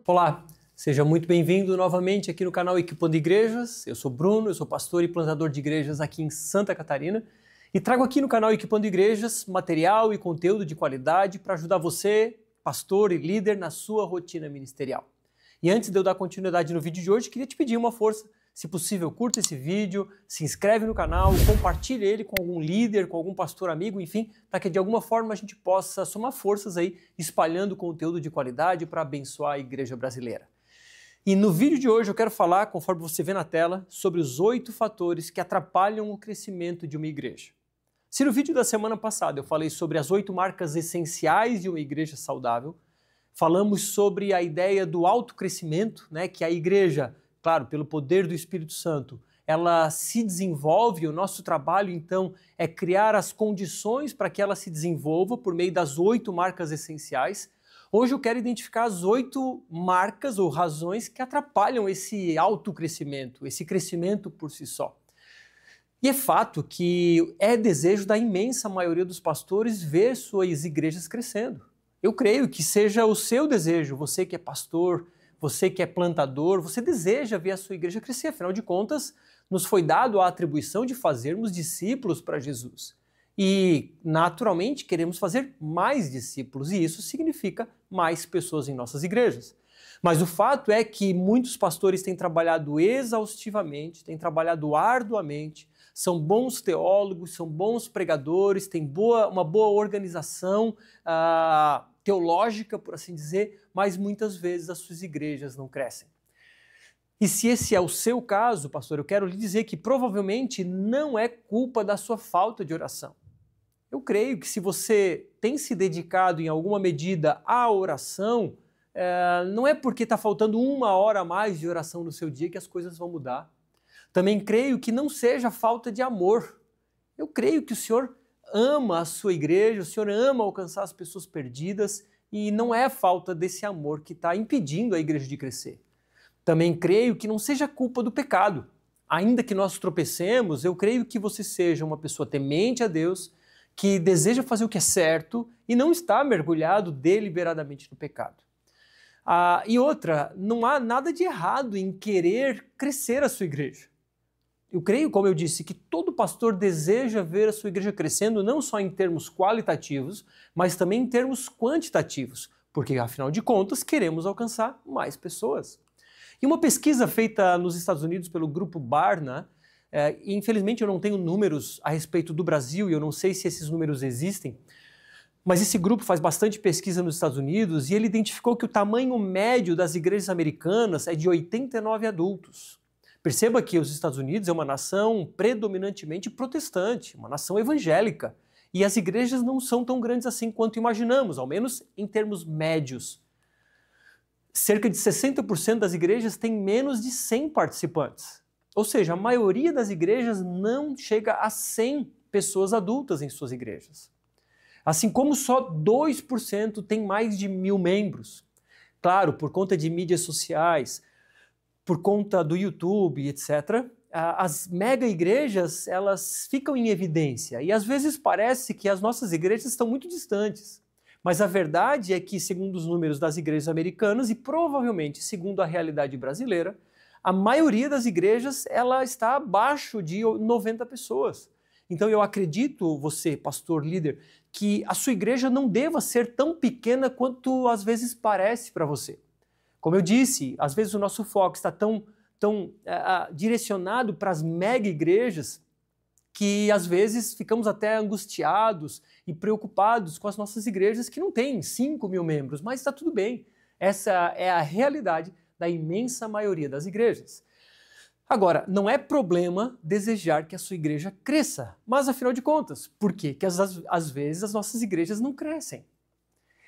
Olá, seja muito bem-vindo novamente aqui no canal Equipando Igrejas. Eu sou Bruno, eu sou pastor e plantador de igrejas aqui em Santa Catarina e trago aqui no canal Equipando Igrejas material e conteúdo de qualidade para ajudar você, pastor e líder, na sua rotina ministerial. E antes de eu dar continuidade no vídeo de hoje, queria te pedir uma força. Se possível, curta esse vídeo, se inscreve no canal, compartilhe ele com algum líder, com algum pastor amigo, enfim, para que de alguma forma a gente possa somar forças aí, espalhando conteúdo de qualidade para abençoar a igreja brasileira. E no vídeo de hoje eu quero falar, conforme você vê na tela, sobre os 8 fatores que atrapalham o crescimento de uma igreja. Se no vídeo da semana passada eu falei sobre as 8 marcas essenciais de uma igreja saudável, falamos sobre a ideia do autocrescimento, né, que a igreja, claro, pelo poder do Espírito Santo, ela se desenvolve, o nosso trabalho, então, é criar as condições para que ela se desenvolva por meio das 8 marcas essenciais. Hoje eu quero identificar as 8 marcas ou razões que atrapalham esse autocrescimento, esse crescimento por si só. E é fato que é desejo da imensa maioria dos pastores ver suas igrejas crescendo. Eu creio que seja o seu desejo, você que é pastor, você que é plantador, você deseja ver a sua igreja crescer. Afinal de contas, nos foi dado a atribuição de fazermos discípulos para Jesus. E, naturalmente, queremos fazer mais discípulos, e isso significa mais pessoas em nossas igrejas. Mas o fato é que muitos pastores têm trabalhado exaustivamente, têm trabalhado arduamente, são bons teólogos, são bons pregadores, têm uma boa organização teológica, por assim dizer, mas muitas vezes as suas igrejas não crescem. E se esse é o seu caso, pastor, eu quero lhe dizer que provavelmente não é culpa da sua falta de oração. Eu creio que se você tem se dedicado em alguma medida à oração, não é porque está faltando 1 hora a mais de oração no seu dia que as coisas vão mudar. Também creio que não seja falta de amor. Eu creio que o Senhor ama a sua igreja, o Senhor ama alcançar as pessoas perdidas e não é falta desse amor que está impedindo a igreja de crescer. Também creio que não seja culpa do pecado. Ainda que nós tropecemos, eu creio que você seja uma pessoa temente a Deus, que deseja fazer o que é certo e não está mergulhado deliberadamente no pecado. E outra, não há nada de errado em querer crescer a sua igreja. Eu creio, como eu disse, que todo pastor deseja ver a sua igreja crescendo não só em termos qualitativos, mas também em termos quantitativos, porque, afinal de contas, queremos alcançar mais pessoas. E uma pesquisa feita nos Estados Unidos pelo grupo Barna, infelizmente eu não tenho números a respeito do Brasil e eu não sei se esses números existem, mas esse grupo faz bastante pesquisa nos Estados Unidos e ele identificou que o tamanho médio das igrejas americanas é de 89 adultos. Perceba que os Estados Unidos é uma nação predominantemente protestante, uma nação evangélica, e as igrejas não são tão grandes assim quanto imaginamos, ao menos em termos médios. Cerca de 60% das igrejas têm menos de 100 participantes. Ou seja, a maioria das igrejas não chega a 100 pessoas adultas em suas igrejas. Assim como só 2% tem mais de 1.000 membros. Claro, por conta de mídias sociais, por conta do YouTube, etc., as mega igrejas, elas ficam em evidência e às vezes parece que as nossas igrejas estão muito distantes. Mas a verdade é que, segundo os números das igrejas americanas e provavelmente segundo a realidade brasileira, a maioria das igrejas ela está abaixo de 90 pessoas. Então eu acredito, você, pastor, líder, que a sua igreja não deva ser tão pequena quanto às vezes parece para você. Como eu disse, às vezes o nosso foco está tão direcionado para as mega igrejas que às vezes ficamos até angustiados e preocupados com as nossas igrejas que não têm 5.000 membros, mas está tudo bem. Essa é a realidade da imensa maioria das igrejas. Agora, não é problema desejar que a sua igreja cresça, mas afinal de contas, por quê? Que às vezes as nossas igrejas não crescem.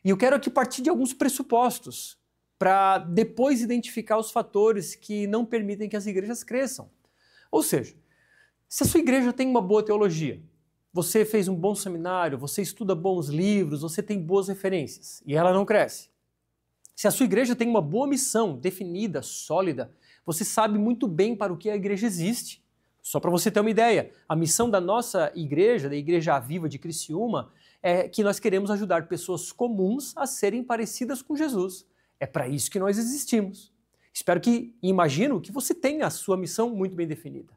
E eu quero aqui partir de alguns pressupostos para depois identificar os fatores que não permitem que as igrejas cresçam. Ou seja, se a sua igreja tem uma boa teologia, você fez um bom seminário, você estuda bons livros, você tem boas referências e ela não cresce. Se a sua igreja tem uma boa missão definida, sólida, você sabe muito bem para o que a igreja existe. Só para você ter uma ideia, a missão da nossa igreja, da Igreja Viva de Criciúma, é que nós queremos ajudar pessoas comuns a serem parecidas com Jesus. É para isso que nós existimos. Espero que, e imagino que você tenha a sua missão muito bem definida.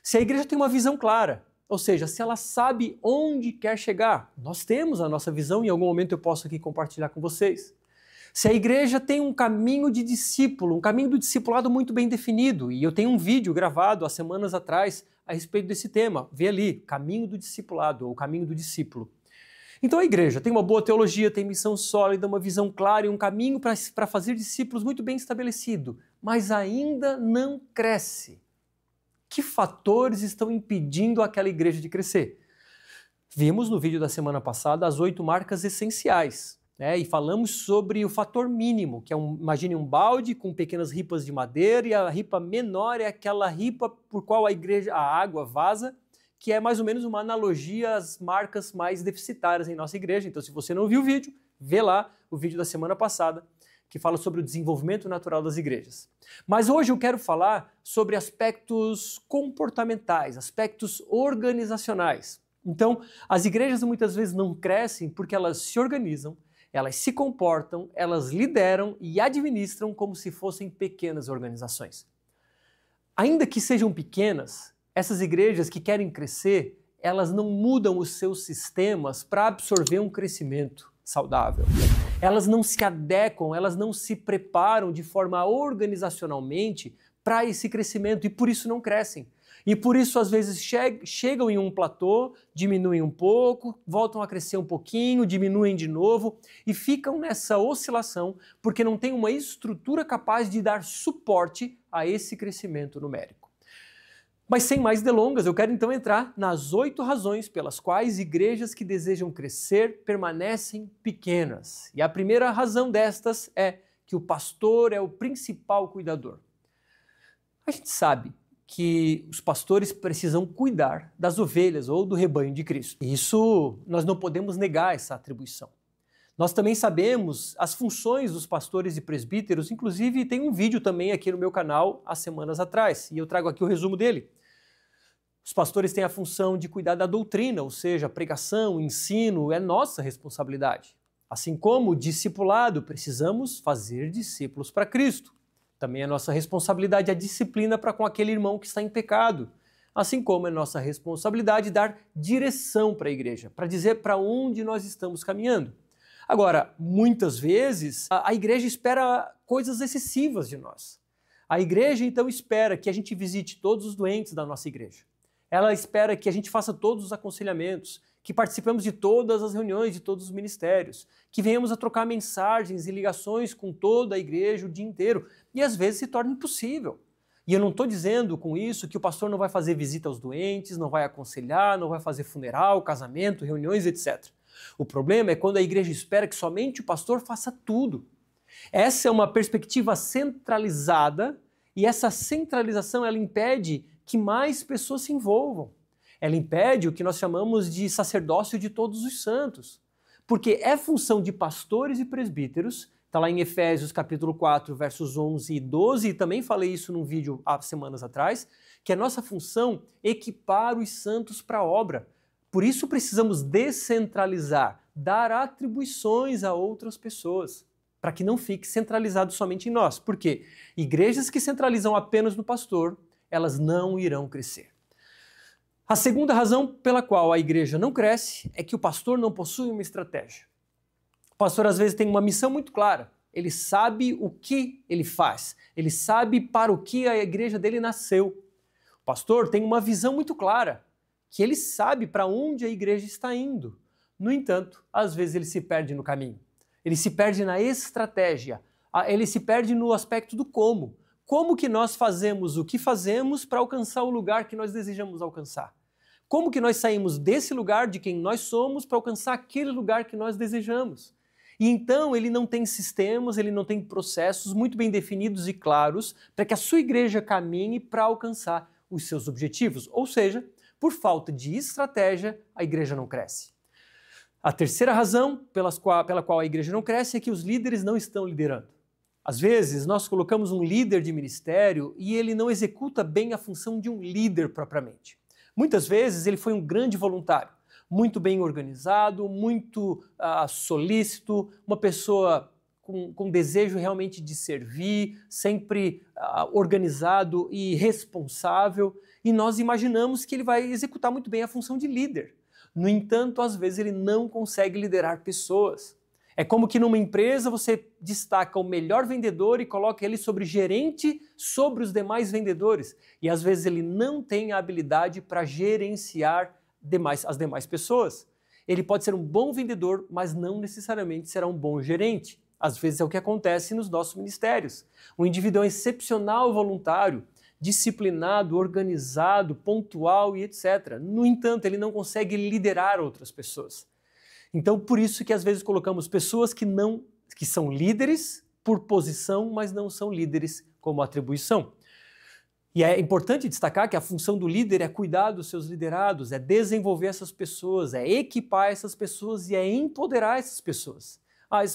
Se a igreja tem uma visão clara, ou seja, se ela sabe onde quer chegar, nós temos a nossa visão e em algum momento eu posso aqui compartilhar com vocês. Se a igreja tem um caminho de discípulo, um caminho do discipulado muito bem definido, e eu tenho um vídeo gravado há semanas atrás a respeito desse tema, vê ali, caminho do discipulado, ou caminho do discípulo. Então a igreja tem uma boa teologia, tem missão sólida, uma visão clara e um caminho para fazer discípulos muito bem estabelecido, mas ainda não cresce. Que fatores estão impedindo aquela igreja de crescer? Vimos no vídeo da semana passada as 8 marcas essenciais, né? E falamos sobre o fator mínimo, que é imagine um balde com pequenas ripas de madeira, e a ripa menor é aquela ripa por qual a água vaza, que é mais ou menos uma analogia às marcas mais deficitárias em nossa igreja. Então, se você não viu o vídeo, vê lá o vídeo da semana passada, que fala sobre o desenvolvimento natural das igrejas. Mas hoje eu quero falar sobre aspectos comportamentais, aspectos organizacionais. Então, as igrejas muitas vezes não crescem porque elas se organizam, elas se comportam, elas lideram e administram como se fossem pequenas organizações. Ainda que sejam pequenas, essas igrejas que querem crescer, elas não mudam os seus sistemas para absorver um crescimento saudável. Elas não se adequam, elas não se preparam de forma organizacionalmente para esse crescimento e por isso não crescem. E por isso às vezes chegam em um platô, diminuem um pouco, voltam a crescer um pouquinho, diminuem de novo e ficam nessa oscilação porque não tem uma estrutura capaz de dar suporte a esse crescimento numérico. Mas sem mais delongas, eu quero então entrar nas 8 razões pelas quais igrejas que desejam crescer permanecem pequenas. E a primeira razão destas é que o pastor é o principal cuidador. A gente sabe que os pastores precisam cuidar das ovelhas ou do rebanho de Cristo. Isso, nós não podemos negar essa atribuição. Nós também sabemos as funções dos pastores e presbíteros, inclusive tem um vídeo também aqui no meu canal há semanas atrás, e eu trago aqui o resumo dele. Os pastores têm a função de cuidar da doutrina, ou seja, pregação, ensino, é nossa responsabilidade. Assim como o discipulado, precisamos fazer discípulos para Cristo. Também é nossa responsabilidade a disciplina para com aquele irmão que está em pecado. Assim como é nossa responsabilidade dar direção para a igreja, para dizer para onde nós estamos caminhando. Agora, muitas vezes, a igreja espera coisas excessivas de nós. A igreja, então, espera que a gente visite todos os doentes da nossa igreja. Ela espera que a gente faça todos os aconselhamentos, que participemos de todas as reuniões de todos os ministérios, que venhamos a trocar mensagens e ligações com toda a igreja o dia inteiro. E às vezes se torna impossível. E eu não estou dizendo com isso que o pastor não vai fazer visita aos doentes, não vai aconselhar, não vai fazer funeral, casamento, reuniões, etc. O problema é quando a igreja espera que somente o pastor faça tudo. Essa é uma perspectiva centralizada e essa centralização ela impede que mais pessoas se envolvam. Ela impede o que nós chamamos de sacerdócio de todos os santos. Porque é função de pastores e presbíteros, está lá em Efésios capítulo 4, versos 11 e 12, e também falei isso num vídeo há semanas atrás, que é nossa função equipar os santos para a obra. Por isso precisamos descentralizar, dar atribuições a outras pessoas, para que não fique centralizado somente em nós. Por quê? Igrejas que centralizam apenas no pastor, elas não irão crescer. A segunda razão pela qual a igreja não cresce é que o pastor não possui uma estratégia. O pastor às vezes tem uma missão muito clara, ele sabe o que ele faz, ele sabe para o que a igreja dele nasceu. O pastor tem uma visão muito clara, que ele sabe para onde a igreja está indo. No entanto, às vezes ele se perde no caminho, ele se perde na estratégia, ele se perde no aspecto do como. Como que nós fazemos o que fazemos para alcançar o lugar que nós desejamos alcançar? Como que nós saímos desse lugar de quem nós somos para alcançar aquele lugar que nós desejamos? E então ele não tem sistemas, ele não tem processos muito bem definidos e claros para que a sua igreja caminhe para alcançar os seus objetivos. Ou seja, por falta de estratégia, a igreja não cresce. A terceira razão pela qual a igreja não cresce é que os líderes não estão liderando. Às vezes, nós colocamos um líder de ministério e ele não executa bem a função de um líder propriamente. Muitas vezes, ele foi um grande voluntário, muito bem organizado, muito solícito, uma pessoa com desejo realmente de servir, sempre organizado e responsável, e nós imaginamos que ele vai executar muito bem a função de líder. No entanto, às vezes ele não consegue liderar pessoas. É como que numa empresa você destaca o melhor vendedor e coloca ele sobre gerente sobre os demais vendedores. E às vezes ele não tem a habilidade para gerenciar as demais pessoas. Ele pode ser um bom vendedor, mas não necessariamente será um bom gerente. Às vezes é o que acontece nos nossos ministérios. Um indivíduo é um excepcional voluntário, disciplinado, organizado, pontual e etc. No entanto, ele não consegue liderar outras pessoas. Então, por isso que às vezes colocamos pessoas que são líderes por posição, mas não são líderes como atribuição. E é importante destacar que a função do líder é cuidar dos seus liderados, é desenvolver essas pessoas, é equipar essas pessoas e é empoderar essas pessoas.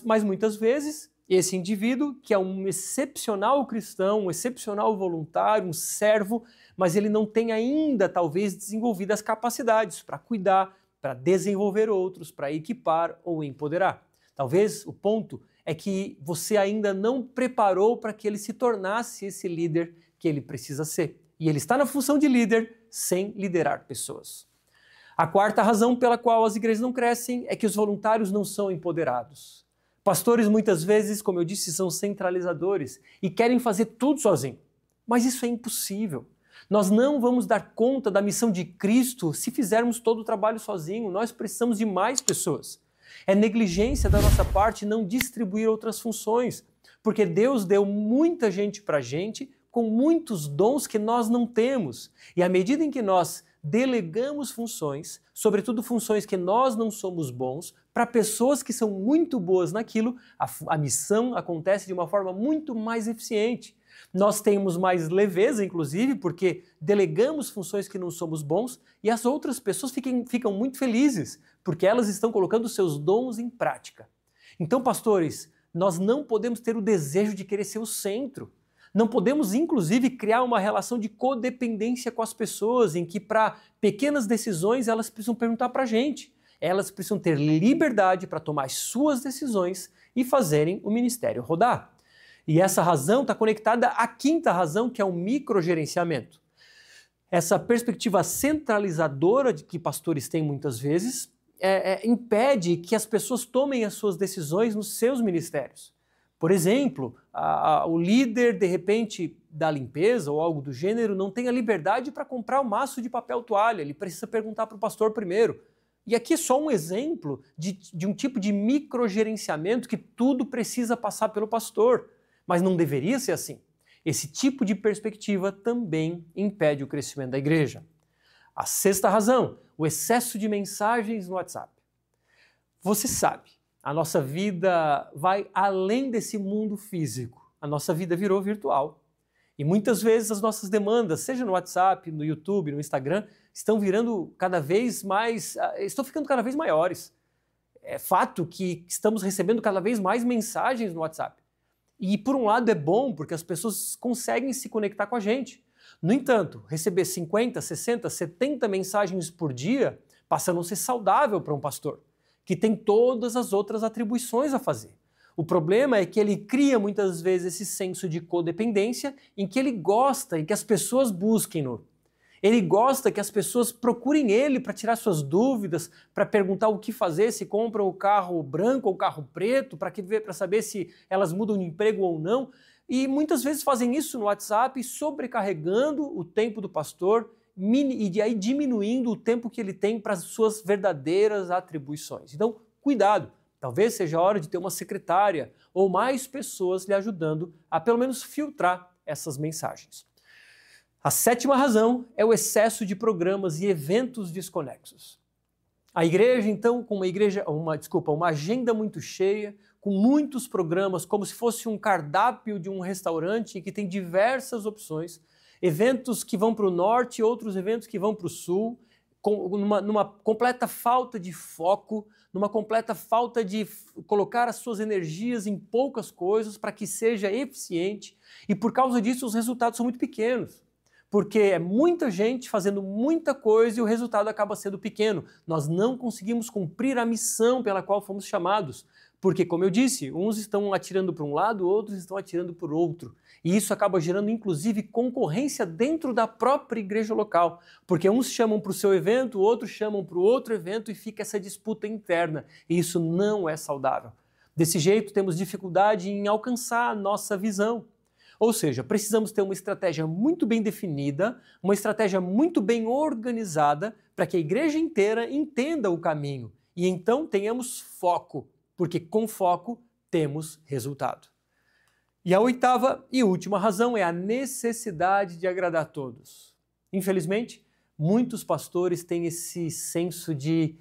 Mas muitas vezes, esse indivíduo, que é um excepcional cristão, um excepcional voluntário, um servo, mas ele não tem ainda, talvez, desenvolvido as capacidades para cuidar, para desenvolver outros, para equipar ou empoderar. Talvez o ponto é que você ainda não preparou para que ele se tornasse esse líder que ele precisa ser. E ele está na função de líder sem liderar pessoas. A quarta razão pela qual as igrejas não crescem é que os voluntários não são empoderados. Pastores muitas vezes, como eu disse, são centralizadores e querem fazer tudo sozinho. Mas isso é impossível. Nós não vamos dar conta da missão de Cristo se fizermos todo o trabalho sozinho. Nós precisamos de mais pessoas. É negligência da nossa parte não distribuir outras funções, porque Deus deu muita gente para a gente com muitos dons que nós não temos. E à medida em que nós delegamos funções, sobretudo funções que nós não somos bons, para pessoas que são muito boas naquilo, a missão acontece de uma forma muito mais eficiente. Nós temos mais leveza, inclusive, porque delegamos funções que não somos bons e as outras pessoas ficam muito felizes, porque elas estão colocando seus dons em prática. Então, pastores, nós não podemos ter o desejo de querer ser o centro. Não podemos, inclusive, criar uma relação de codependência com as pessoas, em que para pequenas decisões elas precisam perguntar para a gente. Elas precisam ter liberdade para tomar as suas decisões e fazerem o ministério rodar. E essa razão está conectada à quinta razão, que é o microgerenciamento. Essa perspectiva centralizadora que pastores têm muitas vezes impede que as pessoas tomem as suas decisões nos seus ministérios. Por exemplo, o líder, de repente, da limpeza ou algo do gênero, não tem a liberdade para comprar um maço de papel toalha, ele precisa perguntar para o pastor primeiro. E aqui é só um exemplo de um tipo de microgerenciamento que tudo precisa passar pelo pastor. Mas não deveria ser assim. Esse tipo de perspectiva também impede o crescimento da igreja. A sexta razão, o excesso de mensagens no WhatsApp. Você sabe, a nossa vida vai além desse mundo físico. A nossa vida virou virtual. E muitas vezes as nossas demandas, seja no WhatsApp, no YouTube, no Instagram, estão ficando cada vez maiores. É fato que estamos recebendo cada vez mais mensagens no WhatsApp. E por um lado é bom, porque as pessoas conseguem se conectar com a gente. No entanto, receber 50, 60, 70 mensagens por dia passa a não ser saudável para um pastor, que tem todas as outras atribuições a fazer. O problema é que ele cria muitas vezes esse senso de codependência em que ele gosta e que as pessoas busquem-no. Ele gosta que as pessoas procurem ele para tirar suas dúvidas, para perguntar o que fazer, se compram o carro branco ou o carro preto, para saber se elas mudam de emprego ou não. E muitas vezes fazem isso no WhatsApp, sobrecarregando o tempo do pastor e aí diminuindo o tempo que ele tem para as suas verdadeiras atribuições. Então, cuidado. Talvez seja a hora de ter uma secretária ou mais pessoas lhe ajudando a pelo menos filtrar essas mensagens. A sétima razão é o excesso de programas e eventos desconexos. A igreja, então, com uma agenda muito cheia, com muitos programas, como se fosse um cardápio de um restaurante que tem diversas opções, eventos que vão para o norte, outros eventos que vão para o sul, numa completa falta de foco, numa completa falta de colocar as suas energias em poucas coisas para que seja eficiente, e por causa disso os resultados são muito pequenos. porque é muita gente fazendo muita coisa e o resultado acaba sendo pequeno. Nós não conseguimos cumprir a missão pela qual fomos chamados. Porque, como eu disse, uns estão atirando para um lado, outros estão atirando para o outro. E isso acaba gerando, inclusive, concorrência dentro da própria igreja local. Porque uns chamam para o seu evento, outros chamam para o outro evento e fica essa disputa interna. E isso não é saudável. Desse jeito, temos dificuldade em alcançar a nossa visão. Ou seja, precisamos ter uma estratégia muito bem definida, uma estratégia muito bem organizada para que a igreja inteira entenda o caminho. E então tenhamos foco. Porque com foco temos resultado. E a oitava e última razão é a necessidade de agradar a todos. Infelizmente, muitos pastores têm esse senso de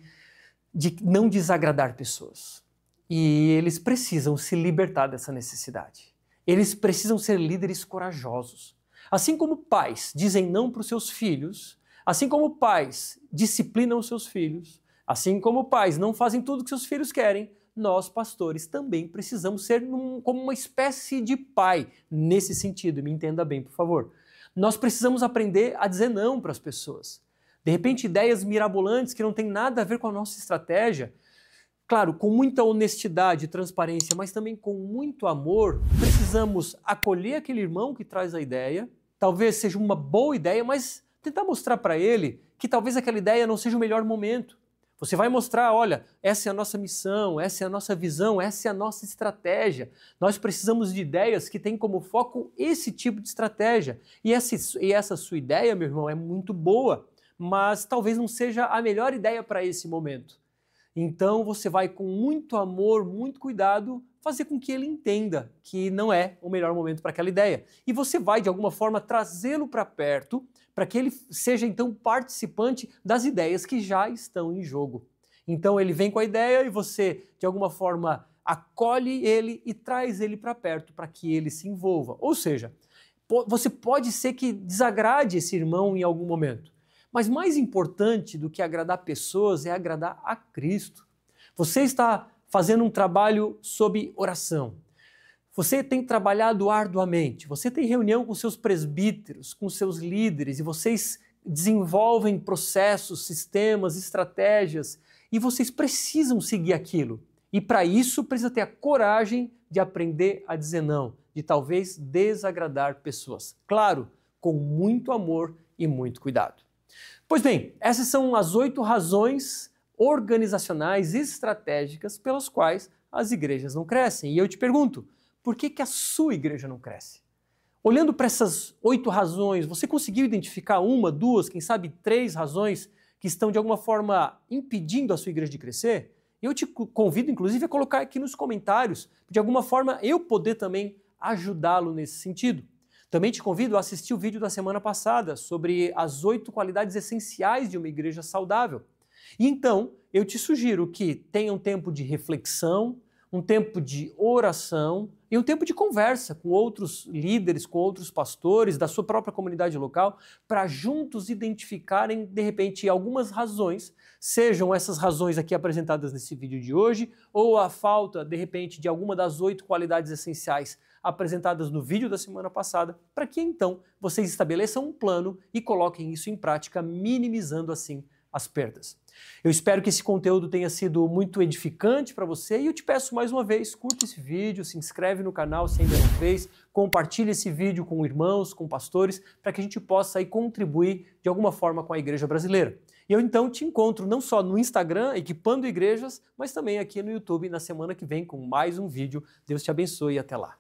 não desagradar pessoas. E eles precisam se libertar dessa necessidade. Eles precisam ser líderes corajosos. Assim como pais dizem não para os seus filhos, assim como pais disciplinam os seus filhos, assim como pais não fazem tudo o que seus filhos querem, nós, pastores, também precisamos ser como uma espécie de pai nesse sentido, me entenda bem, por favor. Nós precisamos aprender a dizer não para as pessoas. De repente, ideias mirabolantes que não têm nada a ver com a nossa estratégia. Claro, com muita honestidade e transparência, mas também com muito amor, precisamos acolher aquele irmão que traz a ideia. Talvez seja uma boa ideia, mas tentar mostrar para ele que talvez aquela ideia não seja o melhor momento. Você vai mostrar, olha, essa é a nossa missão, essa é a nossa visão, essa é a nossa estratégia. Nós precisamos de ideias que têm como foco esse tipo de estratégia. E essa sua ideia, meu irmão, é muito boa, mas talvez não seja a melhor ideia para esse momento. Então você vai com muito amor, muito cuidado, fazer com que ele entenda que não é o melhor momento para aquela ideia. E você vai, de alguma forma, trazê-lo para perto, para que ele seja, então, participante das ideias que já estão em jogo. Então ele vem com a ideia e você, de alguma forma, acolhe ele e traz ele para perto para que ele se envolva. Ou seja, você pode ser que desagrade esse irmão em algum momento. Mas mais importante do que agradar pessoas é agradar a Cristo. Você está fazendo um trabalho sob oração. Você tem trabalhado arduamente. Você tem reunião com seus presbíteros, com seus líderes, e vocês desenvolvem processos, sistemas, estratégias, e vocês precisam seguir aquilo. E para isso precisa ter a coragem de aprender a dizer não, de talvez desagradar pessoas. Claro, com muito amor e muito cuidado. Pois bem, essas são as 8 razões organizacionais e estratégicas pelas quais as igrejas não crescem. E eu te pergunto, por que a sua igreja não cresce? Olhando para essas 8 razões, você conseguiu identificar 1, 2, quem sabe 3 razões que estão de alguma forma impedindo a sua igreja de crescer? Eu te convido, inclusive, a colocar aqui nos comentários, de alguma forma eu poder também ajudá-lo nesse sentido. Também te convido a assistir o vídeo da semana passada sobre as 8 qualidades essenciais de uma igreja saudável. E então, eu te sugiro que tenha um tempo de reflexão, um tempo de oração e um tempo de conversa com outros líderes, com outros pastores da sua própria comunidade local, para juntos identificarem, de repente, algumas razões, sejam essas razões aqui apresentadas nesse vídeo de hoje, ou a falta, de repente, de alguma das 8 qualidades essenciais apresentadas no vídeo da semana passada, para que então vocês estabeleçam um plano e coloquem isso em prática, minimizando assim as perdas. Eu espero que esse conteúdo tenha sido muito edificante para você e eu te peço mais uma vez, curta esse vídeo, se inscreve no canal se ainda não fez, compartilhe esse vídeo com irmãos, com pastores, para que a gente possa aí contribuir de alguma forma com a igreja brasileira. E eu então te encontro não só no Instagram, Equipando Igrejas, mas também aqui no YouTube na semana que vem com mais um vídeo. Deus te abençoe e até lá.